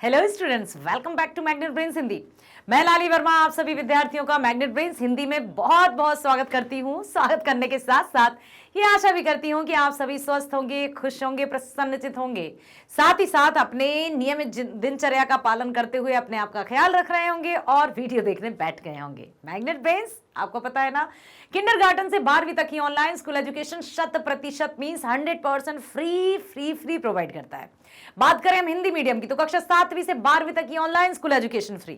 Hello students, welcome back to magnet brains Hindi. मैं लाली वर्मा आप सभी विद्यार्थियों का मैग्नेट ब्रेन्स हिंदी में बहुत बहुत स्वागत करती हूँ। स्वागत करने के साथ साथ ये आशा भी करती हूँ कि आप सभी स्वस्थ होंगे, खुश होंगे, प्रसन्नचित होंगे। साथ ही साथ अपने नियमित दिनचर्या का पालन करते हुए अपने आप का ख्याल रख रहे होंगे और वीडियो देखने बैठ गए होंगे। मैग्नेट ब्रेन्स आपको पता है ना, किंडरगार्टन से 12वीं तक की online school education 100% means 100% free provide करता है। बात करें हम हिंदी मीडियम की तो कक्षा 7वीं से 12वीं तक की ऑनलाइन स्कूल एजुकेशन फ्री,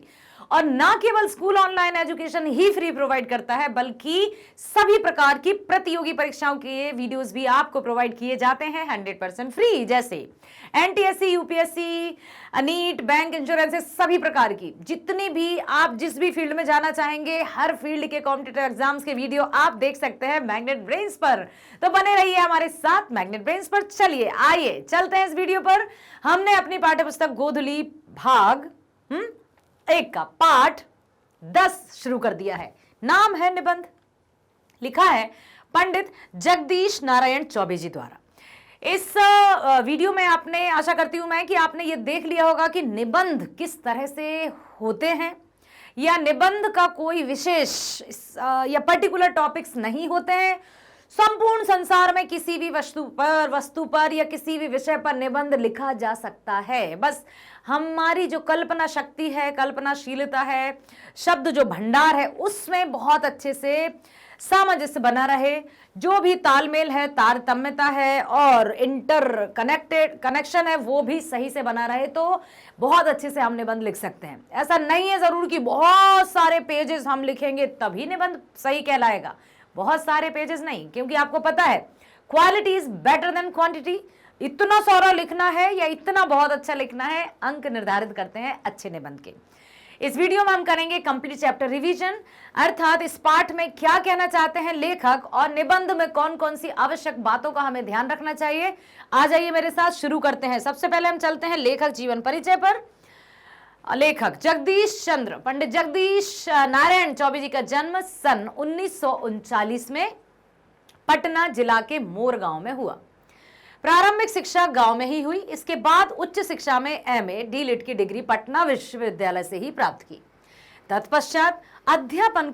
और ना केवल स्कूल ऑनलाइन एजुकेशन ही फ्री प्रोवाइड करता है बल्कि सभी प्रकार की प्रतियोगी परीक्षाओं के वीडियोस भी आपको प्रोवाइड किए जाते हैं 100% फ्री, जैसे NTSC, UPSC, NEET, bank, insurance, सभी प्रकार की जितनी भी आप जिस भी फील्ड में जाना चाहेंगे हर फील्ड के कॉम्पिटिटिव एग्जाम्स के वीडियो आप देख सकते हैं मैग्नेट ब्रेन्स पर। तो बने रहिए हमारे साथ मैग्नेट ब्रेन्स पर। चलिए आइए चलते हैं इस वीडियो पर। हमने अपनी पाठ्यपुस्तक गोधुली भाग 1 का पाठ 10 शुरू कर दिया है। नाम है निबंध, लिखा है पंडित जगदीश नारायण चौबे जी द्वारा। इस वीडियो में आपने, आशा करती हूं मैं कि आपने ये देख लिया होगा कि निबंध किस तरह से होते हैं, या निबंध का कोई विशेष या पर्टिकुलर टॉपिक्स नहीं होते हैं। संपूर्ण संसार में किसी भी वस्तु पर या किसी भी विषय पर निबंध लिखा जा सकता है। बस हमारी जो कल्पना शक्ति है, कल्पनाशीलता है, शब्द जो भंडार है उसमें बहुत अच्छे से सामंजस्य बना रहे, जो भी तालमेल है, तारतम्यता है और कनेक्शन है वो भी सही से बना रहे, तो बहुत अच्छे से हम निबंध लिख सकते हैं। ऐसा नहीं है जरूर कि बहुत सारे पेजेस हम लिखेंगे तभी निबंध सही कहलाएगा, बहुत सारे पेजेस नहीं, क्योंकि आपको पता है quality is better than quantity. इतना सारा लिखना है या इतना बहुत अच्छा लिखना है, अंक निर्धारित करते हैं अच्छे निबंध के। इस वीडियो में हम करेंगे कंप्लीट चैप्टर रिवीजन, अर्थात इस पाठ में क्या कहना चाहते हैं लेखक और निबंध में कौन कौन सी आवश्यक बातों का हमें ध्यान रखना चाहिए। आ जाइए मेरे साथ, शुरू करते हैं। सबसे पहले हम चलते हैं लेखक जीवन परिचय पर। लेखक जगदीश चंद्र पंडित जगदीश नारायण चौबे जी का जन्म सन 1939 में पटना जिला के मोर गांव में हुआ। प्रारंभिक शिक्षा गांव में ही हुई। इसके बाद उच्च शिक्षा में एमए डीलिट की डिग्री पटना विश्वविद्यालय से ही प्राप्त की। तत्पश्चात अध्यापन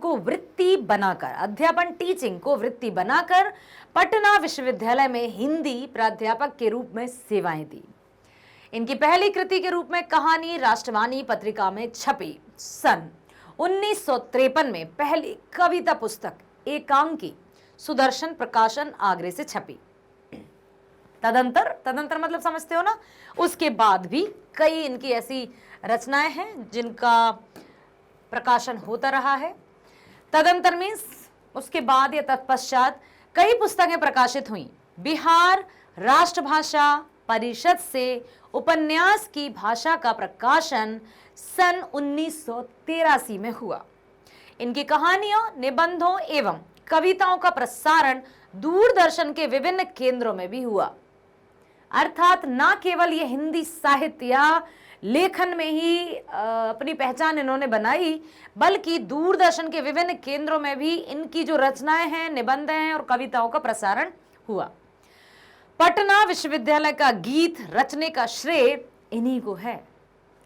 टीचिंग को वृत्ति बनाकर पटना विश्वविद्यालय में हिंदी प्राध्यापक के रूप में सेवाएं दी। इनकी पहली कृति के रूप में कहानी राष्ट्रवाणी पत्रिका में छपी। सन 1953 में पहली कविता पुस्तक एकांकी सुदर्शन प्रकाशन आगरे से छपी। तदंतर मतलब समझते हो ना, उसके बाद भी कई इनकी ऐसी रचनाएं हैं जिनका प्रकाशन होता रहा है। तदंतर मीन्स उसके बाद या तत्पश्चात कई पुस्तकें प्रकाशित हुई। बिहार राष्ट्रभाषा परिषद से उपन्यास की भाषा का प्रकाशन सन 1983 में हुआ। इनकी कहानियों, निबंधों एवं कविताओं का प्रसारण दूरदर्शन के विभिन्न केंद्रों में भी हुआ। अर्थात ना केवल ये हिंदी साहित्य या लेखन में ही अपनी पहचान इन्होंने बनाई, बल्कि दूरदर्शन के विभिन्न केंद्रों में भी इनकी जो रचनाएं हैं, निबंध हैं और कविताओं का प्रसारण हुआ। पटना विश्वविद्यालय का गीत रचने का श्रेय इन्हीं को है।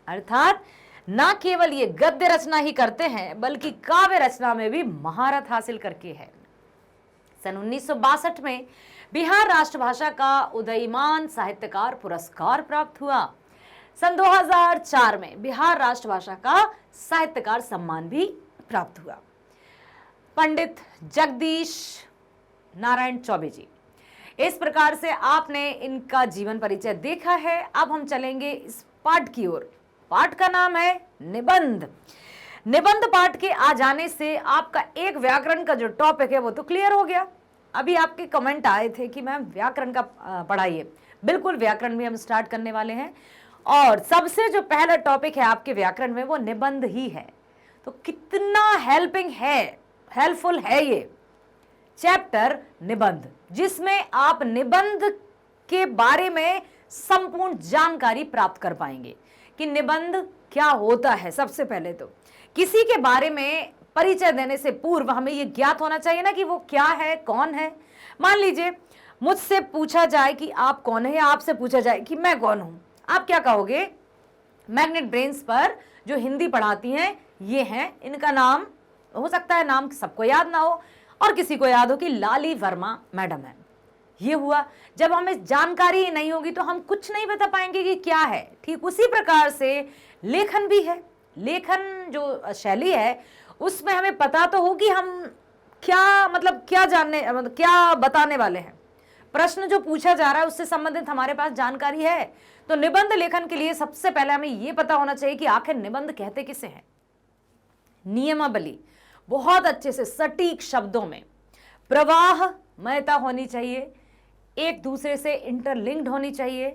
अर्थात ना केवल ये गद्य रचना ही करते हैं बल्कि काव्य रचना में भी महारत हासिल करके है। सन 1962 में बिहार राष्ट्रभाषा का उदयमान साहित्यकार पुरस्कार प्राप्त हुआ। सन 2004 में बिहार राष्ट्रभाषा का साहित्यकार सम्मान भी प्राप्त हुआ। पंडित जगदीश नारायण चौबे जी, इस प्रकार से आपने इनका जीवन परिचय देखा है। अब हम चलेंगे इस पाठ की ओर। पाठ का नाम है निबंध। निबंध पाठ के आ जाने से आपका एक व्याकरण का जो टॉपिक है वो तो क्लियर हो गया। अभी आपके कमेंट आए थे कि मैम व्याकरण का पढ़ाइए। बिल्कुल, व्याकरण भी हम स्टार्ट करने वाले हैं और सबसे जो पहला टॉपिक है आपके व्याकरण में वो निबंध ही है। तो कितना हेल्पफुल है ये चैप्टर निबंध, जिसमें आप निबंध के बारे में संपूर्ण जानकारी प्राप्त कर पाएंगे कि निबंध क्या होता है। सबसे पहले तो किसी के बारे में परिचय देने से पूर्व हमें यह ज्ञात होना चाहिए ना कि वो क्या है, कौन है। मान लीजिए मुझसे पूछा जाए कि आप कौन है, या आपसे पूछा जाए कि मैं कौन हूं, आप क्या कहोगे? मैग्नेट ब्रेन्स पर जो हिंदी पढ़ाती हैं ये हैं, इनका नाम हो सकता है नाम सबको याद ना हो और किसी को याद हो कि लाली वर्मा मैडम है। ये हुआ, जब हमें जानकारी नहीं होगी तो हम कुछ नहीं बता पाएंगे कि क्या है। ठीक उसी प्रकार से लेखन भी है। लेखन जो शैली है उसमें हमें पता तो हो कि हम क्या मतलब क्या जानने मतलब क्या बताने वाले हैं, प्रश्न जो पूछा जा रहा है उससे संबंधित हमारे पास जानकारी है। तो निबंध लेखन के लिए सबसे पहले हमें यह पता होना चाहिए कि आखिर निबंध कहते किसे हैं। नियमावली बहुत अच्छे से सटीक शब्दों में, प्रवाहमयता होनी चाहिए, एक दूसरे से इंटरलिंक्ड होनी चाहिए,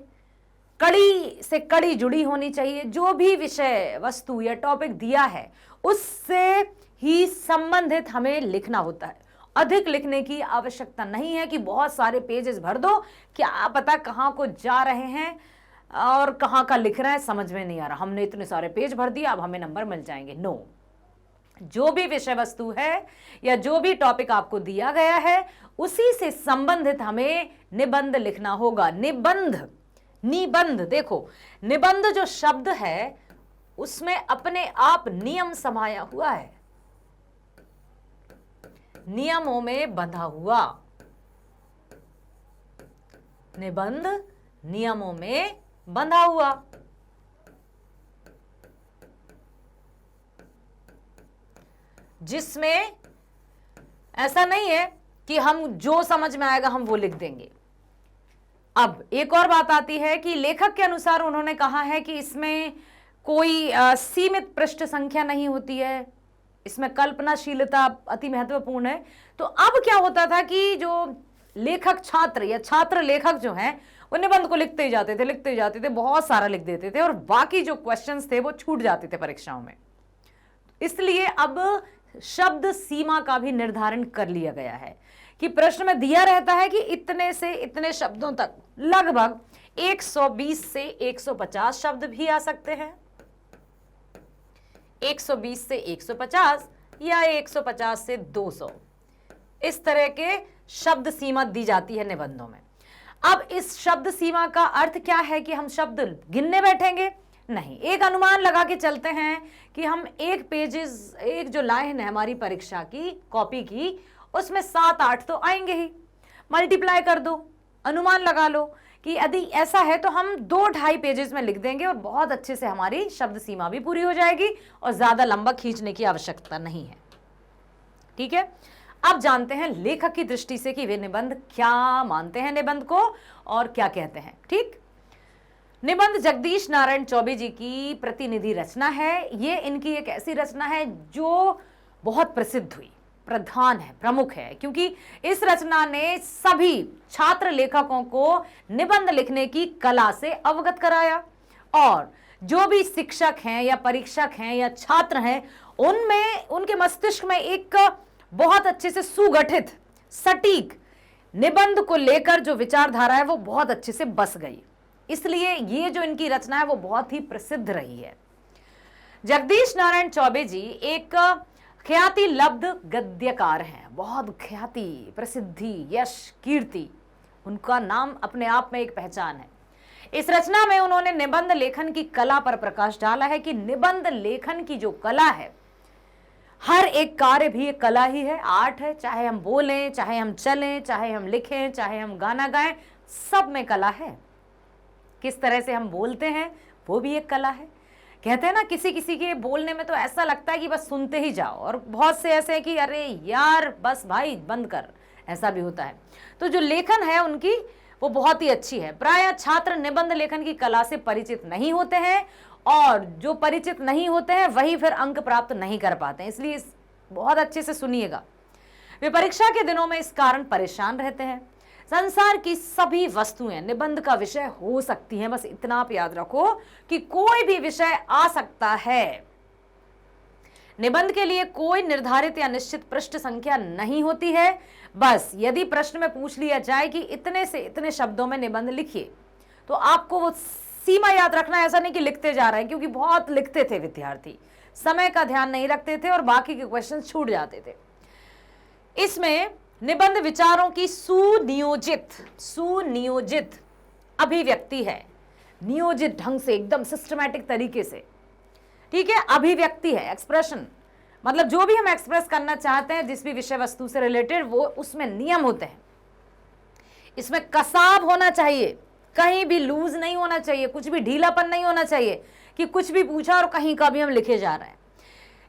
कड़ी से कड़ी जुड़ी होनी चाहिए। जो भी विषय वस्तु या टॉपिक दिया है उससे ही संबंधित हमें लिखना होता है। अधिक लिखने की आवश्यकता नहीं है कि बहुत सारे पेजेस भर दो, क्या पता कहाँ को जा रहे हैं और कहाँ का लिख रहे हैं समझ में नहीं आ रहा, हमने इतने सारे पेज भर दिया अब हमें नंबर मिल जाएंगे। नो, जो भी विषय वस्तु है या जो भी टॉपिक आपको दिया गया है उसी से संबंधित हमें निबंध लिखना होगा। निबंध देखो, निबंध जो शब्द है उसमें अपने आप नियम समाया हुआ है, नियमों में बंधा हुआ। निबंध नियमों में बंधा हुआ। जिसमें ऐसा नहीं है कि हम जो समझ में आएगा हम वो लिख देंगे। अब एक और बात आती है कि लेखक के अनुसार उन्होंने कहा है कि इसमें कोई सीमित पृष्ठ संख्या नहीं होती है, इसमें कल्पनाशीलता अति महत्वपूर्ण है। तो अब क्या होता था कि जो लेखक छात्र या छात्र लेखक जो हैं वो निबंध को लिखते ही जाते थे, बहुत सारा लिख देते थे और बाकी जो क्वेश्चंस थे वो छूट जाते थे परीक्षाओं में। इसलिए अब शब्द सीमा का भी निर्धारण कर लिया गया है कि प्रश्न में दिया रहता है कि इतने से इतने शब्दों तक, लगभग 120 से 150 शब्द भी आ सकते हैं, 120 से 150 या 150 से 200, इस तरह के शब्द सीमा दी जाती है निबंधों में। अब इस शब्द सीमा का अर्थ क्या है कि हम शब्द गिनने बैठेंगे? नहीं, एक अनुमान लगा के चलते हैं कि हम एक जो लाइन है हमारी परीक्षा की कॉपी की उसमें 7-8 तो आएंगे ही। मल्टीप्लाई कर दो, अनुमान लगा लो कि यदि ऐसा है तो हम 2-2.5 पेजेस में लिख देंगे और बहुत अच्छे से हमारी शब्द सीमा भी पूरी हो जाएगी और ज्यादा लंबा खींचने की आवश्यकता नहीं है। ठीक है, अब जानते हैं लेखक की दृष्टि से कि वे निबंध क्या मानते हैं निबंध को और क्या कहते हैं। ठीक, निबंध जगदीश नारायण चौबे जी की प्रतिनिधि रचना है। ये इनकी एक ऐसी रचना है जो बहुत प्रसिद्ध हुई, प्रधान है, प्रमुख है, क्योंकि इस रचना ने सभी छात्र लेखकों को निबंध लिखने की कला से अवगत कराया और जो भी शिक्षक हैं या परीक्षक हैं या छात्र हैं उनमें उनके मस्तिष्क में एक बहुत अच्छे से सुगठित सटीक निबंध को लेकर जो विचारधारा है वो बहुत अच्छे से बस गई। इसलिए ये जो इनकी रचना है वो बहुत ही प्रसिद्ध रही है। जगदीश नारायण चौबे जी एक ख्याति लब्ध गद्यकार हैं, बहुत ख्याति, प्रसिद्धि, यश, कीर्ति, उनका नाम अपने आप में एक पहचान है। इस रचना में उन्होंने निबंध लेखन की कला पर प्रकाश डाला है कि निबंध लेखन की जो कला है, हर एक कार्य भी एक कला ही है, आर्ट है। चाहे हम बोलें, चाहे हम चलें, चाहे हम लिखें, चाहे हम गाना गाएं, सब में कला है। किस तरह से हम बोलते हैं वो भी एक कला है। कहते हैं ना, किसी किसी के बोलने में तो ऐसा लगता है कि बस सुनते ही जाओ, और बहुत से ऐसे हैं कि अरे यार बस भाई बंद कर, ऐसा भी होता है। तो जो लेखन है उनकी वो बहुत ही अच्छी है। प्रायः छात्र निबंध लेखन की कला से परिचित नहीं होते हैं और जो परिचित नहीं होते हैं वही फिर अंक प्राप्त नहीं कर पाते हैं। इसलिए बहुत अच्छे से सुनिएगा। वे परीक्षा के दिनों में इस कारण परेशान रहते हैं। संसार की सभी वस्तुएं निबंध का विषय हो सकती हैं, बस इतना आप याद रखो कि कोई भी विषय आ सकता है। निबंध के लिए कोई निर्धारित या निश्चित पृष्ठ संख्या नहीं होती है। बस यदि प्रश्न में पूछ लिया जाए कि इतने से इतने शब्दों में निबंध लिखिए, तो आपको वो सीमा याद रखना। ऐसा नहीं कि लिखते जा रहे हैं, क्योंकि बहुत लिखते थे विद्यार्थी, समय का ध्यान नहीं रखते थे और बाकी के क्वेश्चन छूट जाते थे। इसमें निबंध विचारों की सुनियोजित अभिव्यक्ति है। नियोजित ढंग से, एकदम सिस्टमैटिक तरीके से। ठीक है, अभिव्यक्ति है, एक्सप्रेशन, मतलब जो भी हम एक्सप्रेस करना चाहते हैं जिस भी विषय वस्तु से रिलेटेड, वो उसमें नियम होते हैं। इसमें कसाव होना चाहिए, कहीं भी लूज नहीं होना चाहिए, कुछ भी ढीलापन नहीं होना चाहिए कि कुछ भी पूछा और कहीं का भी हम लिखे जा रहे हैं।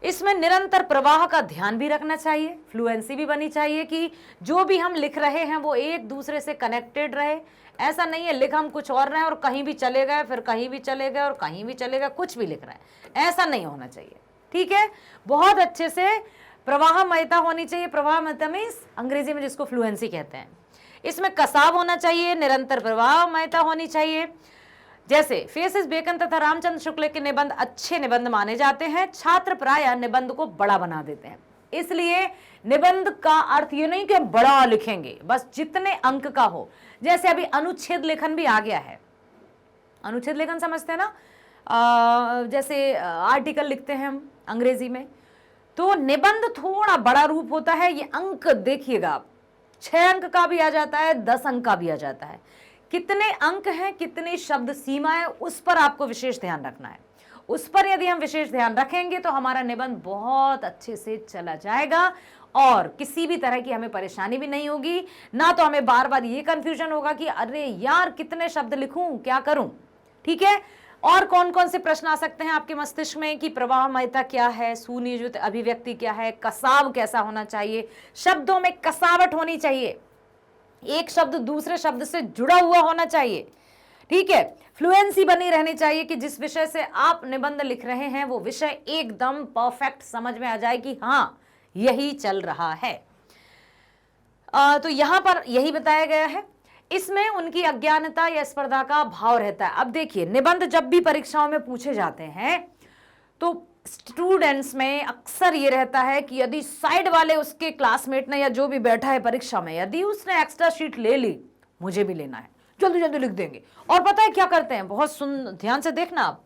इसमें निरंतर प्रवाह का ध्यान भी रखना चाहिए, फ्लुएंसी भी बनी चाहिए कि जो भी हम लिख रहे हैं वो एक दूसरे से कनेक्टेड रहे। ऐसा नहीं है लिख हम कुछ और रहे हैं और कहीं भी चले गए, फिर कहीं भी चले गए और कहीं भी चले गए, कुछ भी लिख रहे हैं, ऐसा नहीं होना चाहिए। ठीक है, बहुत अच्छे से प्रवाहमयता होनी चाहिए। प्रवाहमयता मीन्स अंग्रेजी में जिसको फ्लुएंसी कहते हैं। इसमें कसाव होना चाहिए, निरंतर प्रवाहमयता होनी चाहिए। जैसे फ्रांसिस बेकन तथा रामचंद्र शुक्ल के निबंध अच्छे निबंध माने जाते हैं। छात्र प्रायः निबंध को बड़ा बना देते हैं, इसलिए निबंध का अर्थ ये नहीं कि बड़ा लिखेंगे, बस जितने अंक का हो। जैसे अभी अनुच्छेद लेखन भी आ गया है, अनुच्छेद लेखन समझते हैं ना, जैसे आर्टिकल लिखते हैं हम अंग्रेजी में, तो निबंध थोड़ा बड़ा रूप होता है। ये अंक देखिएगा आप, 6 अंक का भी आ जाता है, 10 अंक का भी आ जाता है। कितने अंक हैं, कितनी शब्द सीमा है, उस पर आपको विशेष ध्यान रखना है। उस पर यदि हम विशेष ध्यान रखेंगे तो हमारा निबंध बहुत अच्छे से चला जाएगा और किसी भी तरह की हमें परेशानी भी नहीं होगी। ना तो हमें बार बार ये कंफ्यूजन होगा कि अरे यार कितने शब्द लिखूं, क्या करूं। ठीक है, और कौन कौन से प्रश्न आ सकते हैं आपके मस्तिष्क में कि प्रवाहमयता क्या है, सुनियोजित अभिव्यक्ति क्या है, कसाव कैसा होना चाहिए, शब्दों में कसावट होनी चाहिए, एक शब्द दूसरे शब्द से जुड़ा हुआ होना चाहिए। ठीक है, फ्लुएंसी बनी रहनी चाहिए कि जिस विषय से आप निबंध लिख रहे हैं वो विषय एकदम परफेक्ट समझ में आ जाए कि हाँ यही चल रहा है। तो यहां पर यही बताया गया है। इसमें उनकी अज्ञानता या स्पर्धा का भाव रहता है। अब देखिए, निबंध जब भी परीक्षाओं में पूछे जाते हैं तो स्टूडेंट्स में अक्सर ये रहता है कि यदि साइड वाले उसके क्लासमेट ने या जो भी बैठा है परीक्षा में, यदि उसने एक्स्ट्रा शीट ले ली, मुझे भी लेना है, जल्दी जल्दी लिख देंगे। और पता है क्या करते हैं, बहुत ध्यान से देखना आप,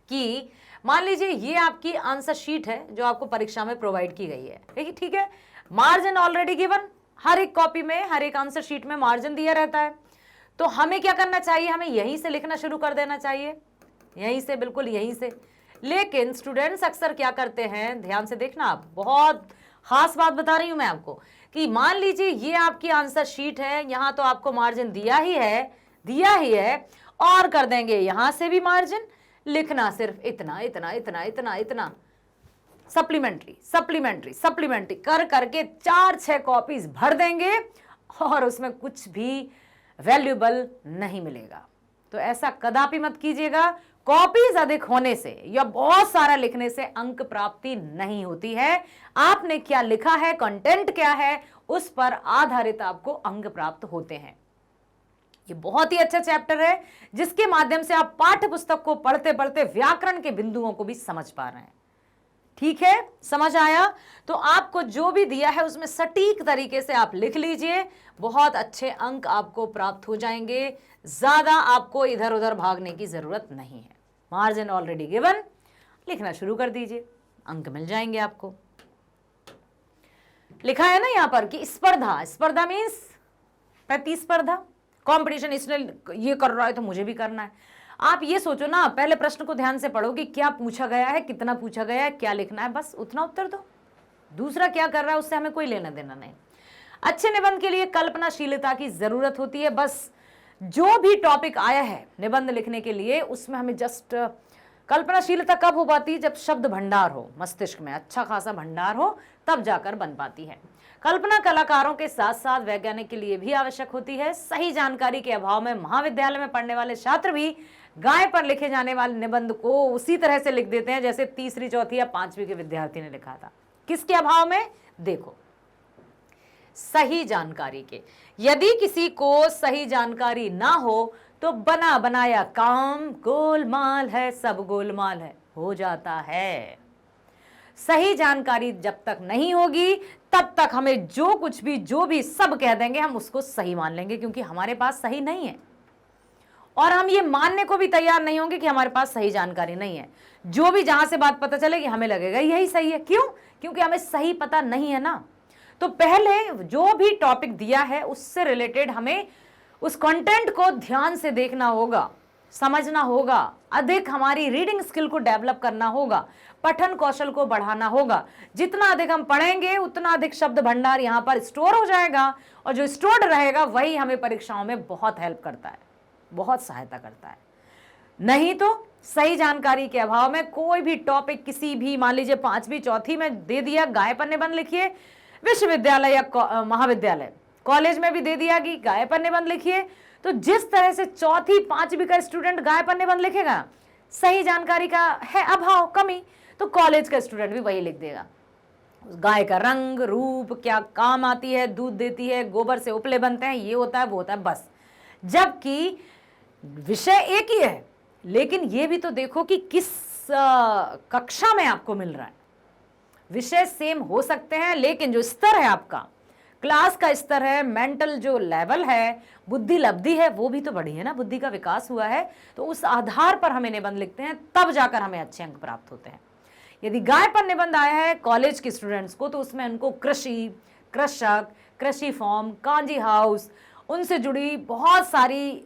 कि मान लीजिए ये आपकी आंसर शीट है जो आपको परीक्षा में प्रोवाइड की गई है। ठीक है, मार्जिन ऑलरेडी गिवन, हर एक कॉपी में, हर एक आंसर शीट में मार्जिन दिया रहता है। तो हमें क्या करना चाहिए, हमें यहीं से लिखना शुरू कर देना चाहिए, यहीं से, बिल्कुल यहीं से। लेकिन स्टूडेंट्स अक्सर क्या करते हैं, ध्यान से देखना आप, बहुत खास बात बता रही हूं मैं आपको, कि मान लीजिए ये आपकी आंसर शीट है, यहां तो आपको मार्जिन दिया ही है, और कर देंगे यहां से भी मार्जिन, लिखना सिर्फ इतना इतना इतना इतना इतना, सप्लीमेंट्री कर करके 4-6 कॉपीज भर देंगे और उसमें कुछ भी वैल्यूएबल नहीं मिलेगा। तो ऐसा कदापि मत कीजिएगा। कॉपीज अधिक होने से या बहुत सारा लिखने से अंक प्राप्ति नहीं होती है। आपने क्या लिखा है, कंटेंट क्या है, उस पर आधारित आपको अंक प्राप्त होते हैं। ये बहुत ही अच्छा चैप्टर है जिसके माध्यम से आप पाठ्य पुस्तक को पढ़ते पढ़ते व्याकरण के बिंदुओं को भी समझ पा रहे हैं। ठीक है, समझ आया? तो आपको जो भी दिया है उसमें सटीक तरीके से आप लिख लीजिए, बहुत अच्छे अंक आपको प्राप्त हो जाएंगे। ज्यादा आपको इधर उधर भागने की जरूरत नहीं है। मार्जिन ऑलरेडी गिवन, लिखना शुरू कर दीजिए, अंक मिल जाएंगे आपको। लिखा है ना यहां पर कि स्पर्धा मीन्स प्रतिस्पर्धा, कंपटीशन, इसने ये कर रहा है तो मुझे भी करना है। आप ये सोचो ना, पहले प्रश्न को ध्यान से पढ़ो कि क्या पूछा गया है, कितना पूछा गया है, क्या लिखना है, बस उतना उत्तर दो। दूसरा क्या कर रहा है उससे हमें कोई लेना देना नहीं। अच्छे निबंध के लिए कल्पनाशीलता की जरूरत होती है। बस जो भी टॉपिक आया है निबंध लिखने के लिए, उसमें हमें जस्ट कल्पनाशीलता कब हो पाती है, जब शब्द भंडार हो, मस्तिष्क में अच्छा खासा भंडार हो, तब जाकर बन पाती है। कल्पना कलाकारों के साथ साथ वैज्ञानिक के लिए भी आवश्यक होती है। सही जानकारी के अभाव में महाविद्यालय में पढ़ने वाले छात्र भी गाय पर लिखे जाने वाले निबंध को उसी तरह से लिख देते हैं जैसे तीसरी, चौथी या 5वीं के विद्यार्थी ने लिखा था। किसके अभाव में? देखो, सही जानकारी के। यदि किसी को सही जानकारी ना हो तो बना बनाया काम गोलमाल है, सब गोलमाल है, हो जाता है। सही जानकारी जब तक नहीं होगी तब तक हमें जो कुछ भी, जो भी सब कह देंगे, हम उसको सही मान लेंगे, क्योंकि हमारे पास सही नहीं है। और हम ये मानने को भी तैयार नहीं होंगे कि हमारे पास सही जानकारी नहीं है। जो भी जहां से बात पता चलेगी हमें लगेगा यही सही है। क्यों? क्योंकि हमें सही पता नहीं है ना। तो पहले जो भी टॉपिक दिया है उससे रिलेटेड हमें उस कंटेंट को ध्यान से देखना होगा, समझना होगा, अधिक हमारी रीडिंग स्किल को डेवलप करना होगा, पठन कौशल को बढ़ाना होगा। जितना अधिक हम पढ़ेंगे उतना अधिक शब्द भंडार यहाँ पर स्टोर हो जाएगा, और जो स्टोर्ड रहेगा वही हमें परीक्षाओं में बहुत हेल्प करता है, बहुत सहायता करता है। नहीं तो सही जानकारी के अभाव में कोई भी टॉपिक किसी भी, मान लीजिए 5वीं 4थी में दे दिया गाय पर निबंध लिखिए, विश्वविद्यालय या महाविद्यालय कॉलेज में भी दे दिया कि गाय पर निबंध लिखिए, तो जिस तरह से 4थी 5वीं का स्टूडेंट गाय पर निबंध लिखेगा, सही जानकारी का है अभाव, कमी, तो कॉलेज का स्टूडेंट भी वही लिख देगा। गाय का रंग रूप, क्या काम आती है, दूध देती है, गोबर से उपले बनते हैं, ये होता है वो होता है, बस। जबकि विषय एक ही है, लेकिन ये भी तो देखो कि किस कक्षा में आपको मिल रहा है। विषय सेम हो सकते हैं, लेकिन जो स्तर है आपका, क्लास का स्तर है, मेंटल जो लेवल है, बुद्धि लब्धि है, वो भी तो बढ़ी है ना, बुद्धि का विकास हुआ है, तो उस आधार पर हमें निबंध लिखते हैं, तब जाकर हमें अच्छे अंक प्राप्त होते हैं। यदि गाय पर निबंध आया है कॉलेज के स्टूडेंट्स को, तो उसमें उनको कृषि, कृषक, कृषि फॉर्म, कांजी हाउस, उनसे जुड़ी बहुत सारी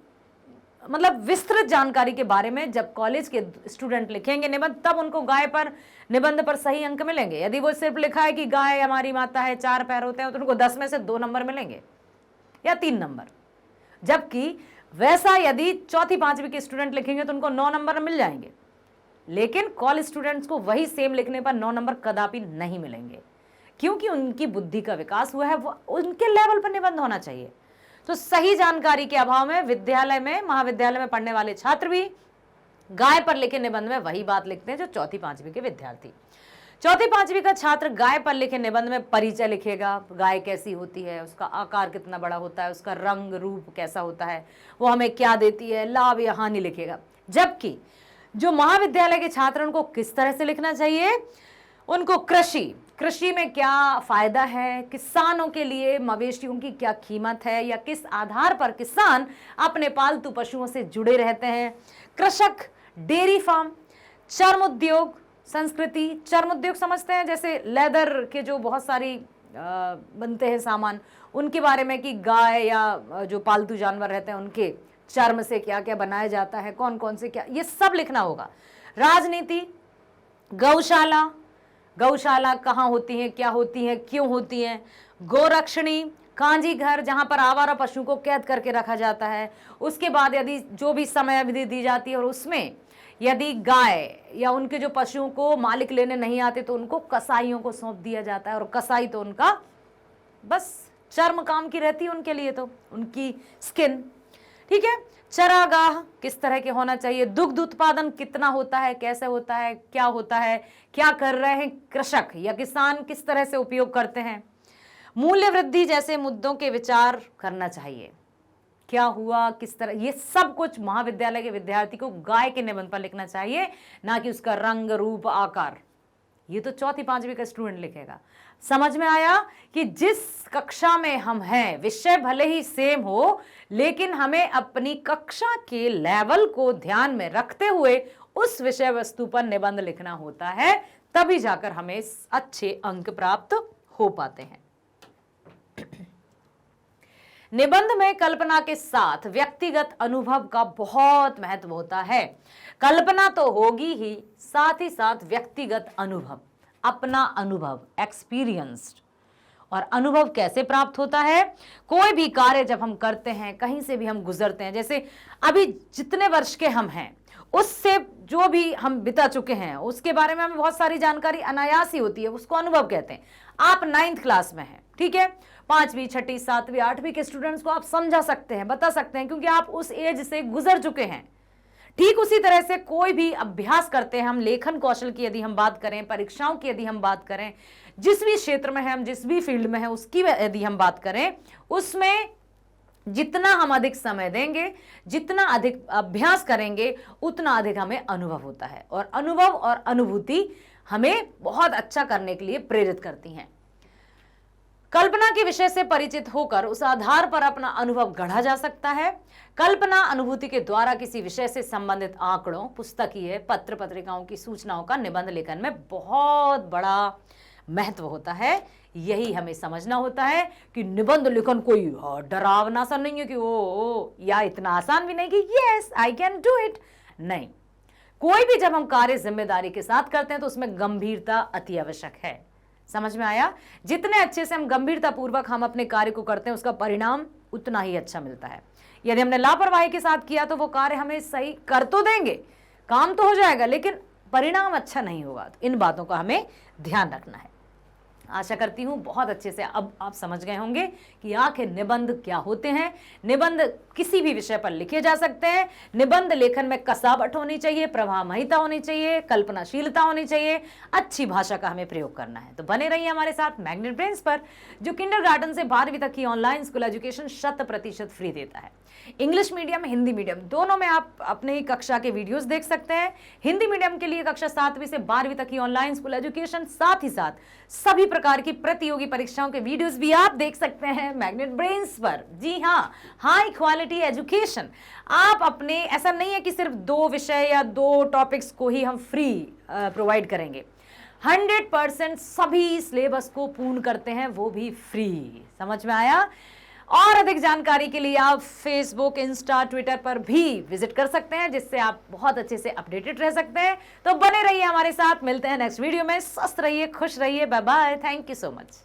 मतलब विस्तृत जानकारी के बारे में जब कॉलेज के स्टूडेंट लिखेंगे निबंध, तब उनको गाय पर निबंध पर सही अंक मिलेंगे। यदि वो सिर्फ लिखा है कि गाय हमारी माता है, 4 पैर होते हैं, तो उनको 10 में से 2 नंबर मिलेंगे या 3 नंबर। जबकि वैसा यदि 4th 5वीं के स्टूडेंट लिखेंगे तो उनको 9 नंबर मिल जाएंगे, लेकिन कॉलेज स्टूडेंट्स को वही सेम लिखने पर 9 नंबर कदापि नहीं मिलेंगे, क्योंकि उनकी बुद्धि का विकास हुआ है, वो उनके लेवल पर निबंध होना चाहिए। तो सही जानकारी के अभाव में विद्यालय में, महाविद्यालय में पढ़ने वाले छात्र भी गाय पर लिखे निबंध में वही बात लिखते हैं जो 4th 5वीं के विद्यार्थी। 4th 5वीं का छात्र गाय पर लिखे निबंध में परिचय लिखेगा, गाय कैसी होती है, उसका आकार कितना बड़ा होता है, उसका रंग रूप कैसा होता है, वो हमें क्या देती है, लाभ या हानि लिखेगा। जबकि जो महाविद्यालय के छात्र, उनको किस तरह से लिखना चाहिए, उनको कृषि में क्या फायदा है, किसानों के लिए मवेशियों की क्या कीमत है, या किस आधार पर किसान अपने पालतू पशुओं से जुड़े रहते हैं, कृषक, डेयरी फार्म, चर्म उद्योग, संस्कृति, चर्म उद्योग समझते हैं, जैसे लेदर के जो बहुत सारी बनते हैं सामान, उनके बारे में कि गाय या जो पालतू जानवर रहते हैं उनके चर्म से क्या क्या बनाया जाता है, कौन कौन से क्या, ये सब लिखना होगा। राजनीति, गौशाला कहाँ होती हैं, क्या होती हैं, क्यों होती हैं, गोरक्षणी, कांजी घर जहाँ पर आवारा पशु को कैद करके रखा जाता है। उसके बाद यदि जो भी समय अवधि दी जाती है और उसमें यदि गाय या उनके जो पशुओं को मालिक लेने नहीं आते तो उनको कसाईयों को सौंप दिया जाता है, और कसाई तो उनका बस चर्म काम की रहती है उनके लिए, तो उनकी स्किन, ठीक है। चरागाह किस तरह के होना चाहिए, दुग्ध उत्पादन कितना होता है, कैसे होता है, क्या होता है, क्या कर रहे हैं कृषक या किसान, किस तरह से उपयोग करते हैं। मूल्य वृद्धि जैसे मुद्दों के विचार करना चाहिए, क्या हुआ, किस तरह, ये सब कुछ महाविद्यालय के विद्यार्थी को गाय के निबंध पर लिखना चाहिए, ना कि उसका रंग रूप आकार। ये तो 4th 5वीं का स्टूडेंट लिखेगा। समझ में आया कि जिस कक्षा में हम हैं, विषय भले ही सेम हो, लेकिन हमें अपनी कक्षा के लेवल को ध्यान में रखते हुए उस विषय वस्तु पर निबंध लिखना होता है, तभी जाकर हमें अच्छे अंक प्राप्त हो पाते हैं। निबंध में कल्पना के साथ व्यक्तिगत अनुभव का बहुत महत्व होता है। कल्पना तो होगी ही, साथ ही साथ व्यक्तिगत अनुभव, अपना अनुभव, एक्सपीरियंस्ड। और अनुभव कैसे प्राप्त होता है, कोई भी कार्य जब हम करते हैं, कहीं से भी हम गुजरते हैं, जैसे अभी जितने वर्ष के हम हैं, उससे जो भी हम बिता चुके हैं उसके बारे में हमें बहुत सारी जानकारी अनायास ही होती है, उसको अनुभव कहते हैं। आप 9th क्लास में हैं, ठीक है, 5वीं 6ठी 7वीं 8वीं के स्टूडेंट्स को आप समझा सकते हैं, बता सकते हैं, क्योंकि आप उस एज से गुजर चुके हैं। ठीक उसी तरह से कोई भी अभ्यास करते हैं हम, लेखन कौशल की यदि हम बात करें, परीक्षाओं की यदि हम बात करें, जिस भी क्षेत्र में है हम, जिस भी फील्ड में है उसकी यदि हम बात करें, उसमें जितना हम अधिक समय देंगे, जितना अधिक अभ्यास करेंगे, उतना अधिक हमें अनुभव होता है। और अनुभव और अनुभूति हमें बहुत अच्छा करने के लिए प्रेरित करती हैं। कल्पना के विषय से परिचित होकर उस आधार पर अपना अनुभव गढ़ा जा सकता है। कल्पना अनुभूति के द्वारा किसी विषय से संबंधित आंकड़ों, पुस्तकीय, पत्र पत्रिकाओं की सूचनाओं का निबंध लेखन में बहुत बड़ा महत्व होता है। यही हमें समझना होता है कि निबंध लेखन कोई डरावना सा नहीं है कि ओ या इतना आसान भी नहीं कि yes I can do it. नहीं, कोई भी जब हम कार्य जिम्मेदारी के साथ करते हैं तो उसमें गंभीरता अति आवश्यक है। समझ में आया? जितने अच्छे से हम गंभीरता पूर्वक हम अपने कार्य को करते हैं उसका परिणाम उतना ही अच्छा मिलता है। यदि हमने लापरवाही के साथ किया तो वो कार्य हमें सही कर तो देंगे, काम तो हो जाएगा, लेकिन परिणाम अच्छा नहीं होगा। तो इन बातों का हमें ध्यान रखना है। आशा करती हूं बहुत अच्छे से अब आप समझ गए होंगे कि आखिर निबंध क्या होते हैं। निबंध किसी भी विषय पर लिखे जा सकते हैं। निबंध लेखन में कसावट होनी चाहिए, प्रवाहमयता होनी चाहिए, कल्पनाशीलता होनी चाहिए, अच्छी भाषा का हमें प्रयोग करना है। तो बने रहिए हमारे साथ मैग्नेट ब्रेन्स पर, जो किंडरगार्टन से 12वीं तक की ऑनलाइन स्कूल एजुकेशन 100% फ्री देता है। इंग्लिश मीडियम, हिंदी मीडियम दोनों में आप अपने ही कक्षा के वीडियोस देख सकते हैं। हिंदी मीडियम के लिए कक्षा 7वीं से 12वीं तक की ऑनलाइन स्कूल एजुकेशन, साथ ही साथ सभी प्रकार की प्रतियोगी परीक्षाओं के वीडियोस भी आप देख सकते हैं मैग्नेट ब्रेन्स पर। जी हाँ, हाई क्वालिटी एजुकेशन। आप अपने, ऐसा नहीं है कि सिर्फ 2 विषय या 2 टॉपिक्स को ही हम फ्री प्रोवाइड करेंगे। 100% सभी सिलेबस को पूर्ण करते हैं, वो भी फ्री। समझ में आया? और अधिक जानकारी के लिए आप फेसबुक, इंस्टा, ट्विटर पर भी विजिट कर सकते हैं, जिससे आप बहुत अच्छे से अपडेटेड रह सकते हैं। तो बने रहिए हमारे साथ, मिलते हैं नेक्स्ट वीडियो में। स्वस्थ रहिए, खुश रहिए, bye bye, thank you so much.